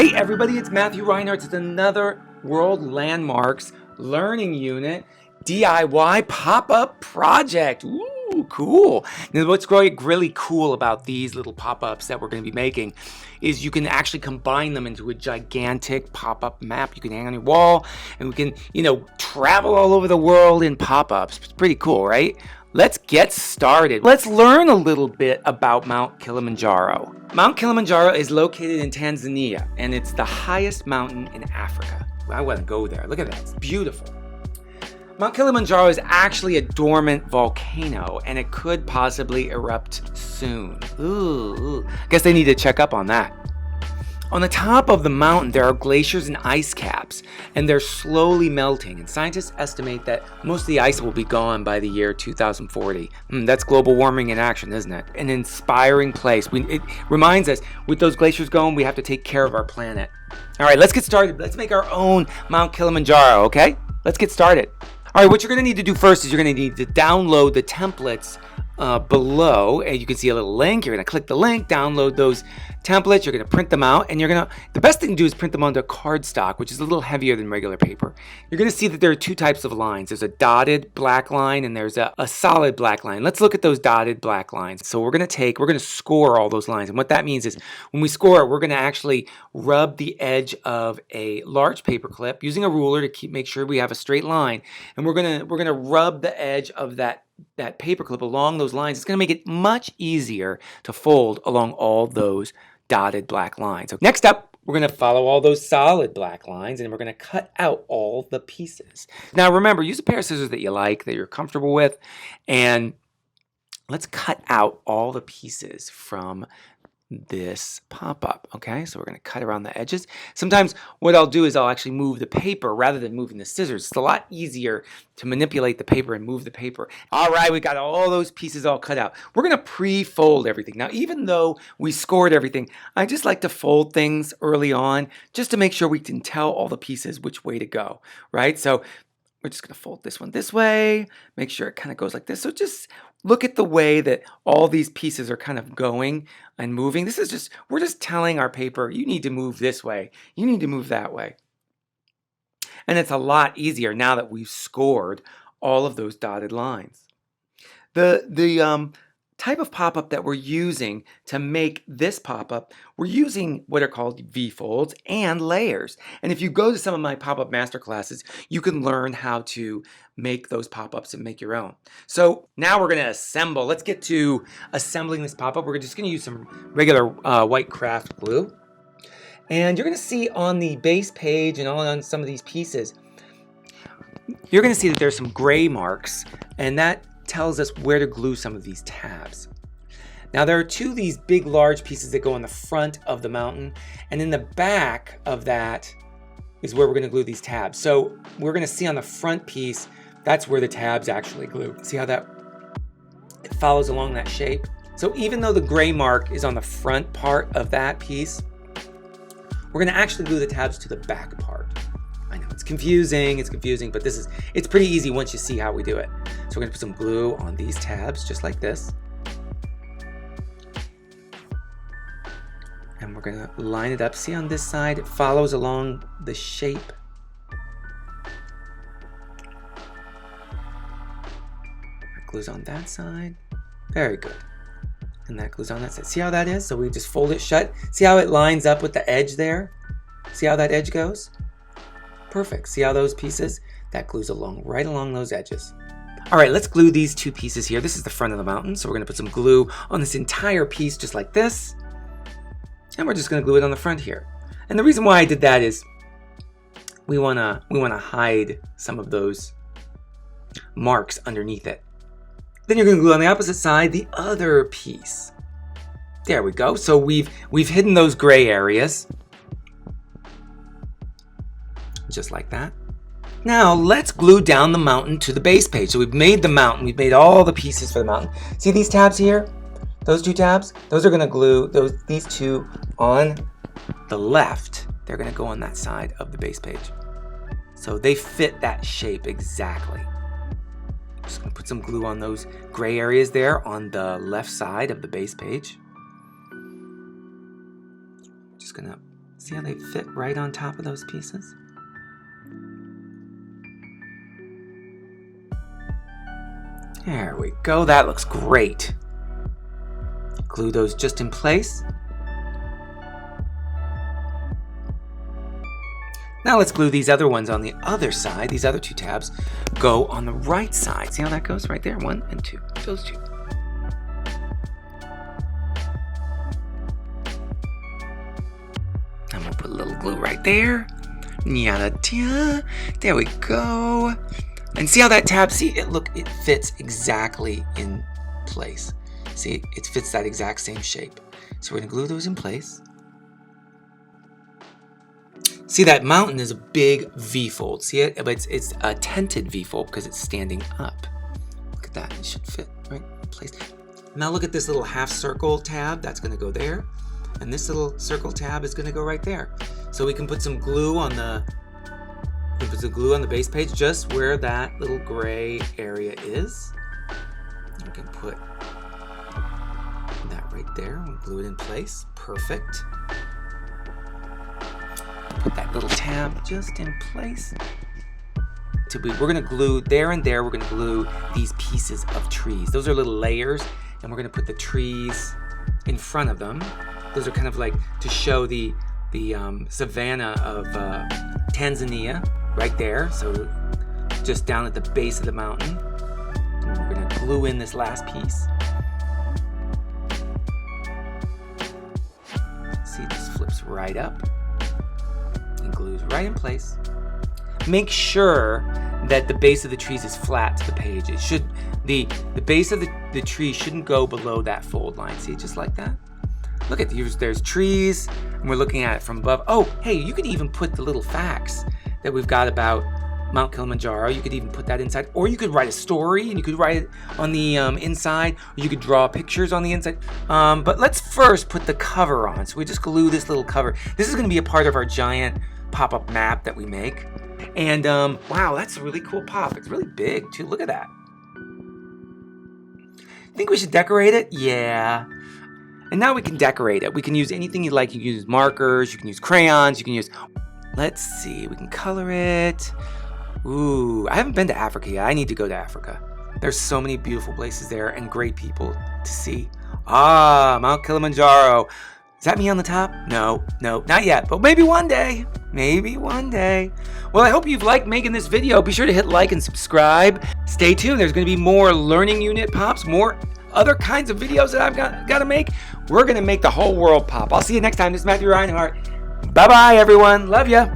Hey everybody, it's Matthew Reinhart. It's another World Landmarks Learning Unit DIY pop-up project. Ooh, cool. Now what's really cool about these little pop-ups that we're going to be making is you can actually combine them into a gigantic pop-up map you can hang on your wall, and we can, travel all over the world in pop-ups. It's pretty cool, right? Let's get started. Let's learn a little bit about Mount Kilimanjaro. Mount Kilimanjaro is located in Tanzania, and it's the highest mountain in Africa. I want to go there. Look at that. It's beautiful. Mount Kilimanjaro is actually a dormant volcano, and it could possibly erupt soon. Ooh. Guess they need to check up on that. On the top of the mountain, there are glaciers and ice caps, and they're slowly melting. And scientists estimate that most of the ice will be gone by the year 2040. That's global warming in action, isn't it? An inspiring place. It reminds us, with those glaciers going, we have to take care of our planet. All right, let's get started. Let's make our own Mount Kilimanjaro, okay? Let's get started. All right, what you're going to need to do first is you're going to need to download the templates below, and you can see a little link. You're going to click the link, download those templates. You're going to print them out, and the best thing to do is print them onto cardstock, which is a little heavier than regular paper. You're going to see that there are two types of lines. There's a dotted black line, and there's a solid black line. Let's look at those dotted black lines. So we're going to score all those lines, and what that means is when we score it, we're going to actually rub the edge of a large paper clip using a ruler to make sure we have a straight line, and we're going to rub the edge of that paper clip along those lines. It's going to make it much easier to fold along all those dotted black lines. So next up, we're going to follow all those solid black lines, and we're going to cut out all the pieces. Now remember, use a pair of scissors that you like, that you're comfortable with, and let's cut out all the pieces from this pop-up. Okay, so we're going to cut around the edges. Sometimes what I'll do is I'll actually move the paper rather than moving the scissors. It's a lot easier to manipulate the paper and move the paper. All right, we got all those pieces all cut out. We're going to pre-fold everything. Now, even though we scored everything, I just like to fold things early on just to make sure we can tell all the pieces which way to go, right? So we're just going to fold this one this way, make sure it kind of goes like this. So just look at the way that all these pieces are kind of going and moving. We're just telling our paper, you need to move this way, you need to move that way. And it's a lot easier now that we've scored all of those dotted lines. The type of pop-up that we're using to make this pop-up, we're using what are called V-folds and layers. And if you go to some of my pop-up masterclasses, you can learn how to make those pop-ups and make your own. So now we're going to assemble. Let's get to assembling this pop-up. We're just going to use some regular white craft glue. And you're going to see on the base page and on some of these pieces, you're going to see that there's some gray marks, and that tells us where to glue some of these tabs. Now there are two of these big large pieces that go on the front of the mountain, and in the back of that is where we're going to glue these tabs. So we're going to see on the front piece, that's where the tabs actually glue. See how it follows along that shape? So even though the gray mark is on the front part of that piece, we're going to actually glue the tabs to the back part. I know it's confusing, but it's pretty easy once you see how we do it. So we're going to put some glue on these tabs just like this. And we're going to line it up. See on this side, it follows along the shape. That glues on that side. Very good. And that glues on that side. See how that is? So we just fold it shut. See how it lines up with the edge there? See how that edge goes? Perfect. See how those pieces? That glues right along those edges. All right, let's glue these two pieces here. This is the front of the mountain, so we're going to put some glue on this entire piece just like this. And we're just going to glue it on the front here. And the reason why I did that is we want to hide some of those marks underneath it. Then you're going to glue on the opposite side the other piece. There we go. So we've hidden those gray areas. Just like that. Now let's glue down the mountain to the base page. So we've made the mountain, we've made all the pieces for the mountain. See these tabs here? Those two tabs? Those are going to glue these two on the left. They're going to go on that side of the base page. So they fit that shape exactly. Just going to put some glue on those gray areas there on the left side of the base page. Just going to See how they fit right on top of those pieces? There we go. That looks great. Glue those just in place. Now let's glue these other ones on the other side. These other two tabs go on the right side. See how that goes right there? 1 and 2. Those two. I'm gonna put a little glue right there. There we go. And see how that tab, see it, look, it fits exactly in place. See, it fits that exact same shape. So we're gonna glue those in place. See, that mountain is a big V-fold. See it? But it's a tented V-fold because it's standing up. Look at that, it should fit right in place. Now look at this little half circle tab, that's gonna go there. And this little circle tab is gonna go right there. So we can put some glue on the base page just where that little gray area is. We can put that right there. We'll glue it in place. Perfect. Put that little tab just in place. We're going to glue there and there. We're going to glue these pieces of trees. Those are little layers, and we're going to put the trees in front of them. Those are kind of like to show the savanna of Tanzania right there. So just down at the base of the mountain. And we're going to glue in this last piece. See, this flips right up and glues right in place. Make sure that the base of the trees is flat to the page. It should, the base of the tree shouldn't go below that fold line. See, just like that. Look at these, there's trees, and we're looking at it from above. Oh, hey, you could even put the little facts that we've got about Mount Kilimanjaro. You could even put that inside, or you could write a story, and you could write it on the inside, or you could draw pictures on the inside. But let's first put the cover on. So we just glue this little cover. This is gonna be a part of our giant pop-up map that we make. And wow, that's a really cool pop. It's really big too, look at that. Think we should decorate it? Yeah. And now we can decorate it. We can use anything you like. You can use markers, you can use crayons, you can use, let's see, we can color it. Ooh, I haven't been to Africa yet. I need to go to Africa. There's so many beautiful places there and great people to see. Ah, Mount Kilimanjaro. Is that me on the top? No, not yet, but maybe one day. Maybe one day. Well, I hope you've liked making this video. Be sure to hit like and subscribe. Stay tuned. There's going to be more learning unit pops, more other kinds of videos that I've got to make. We're going to make the whole world pop. I'll see you next time. This is Matthew Reinhart. Bye-bye, everyone. Love ya.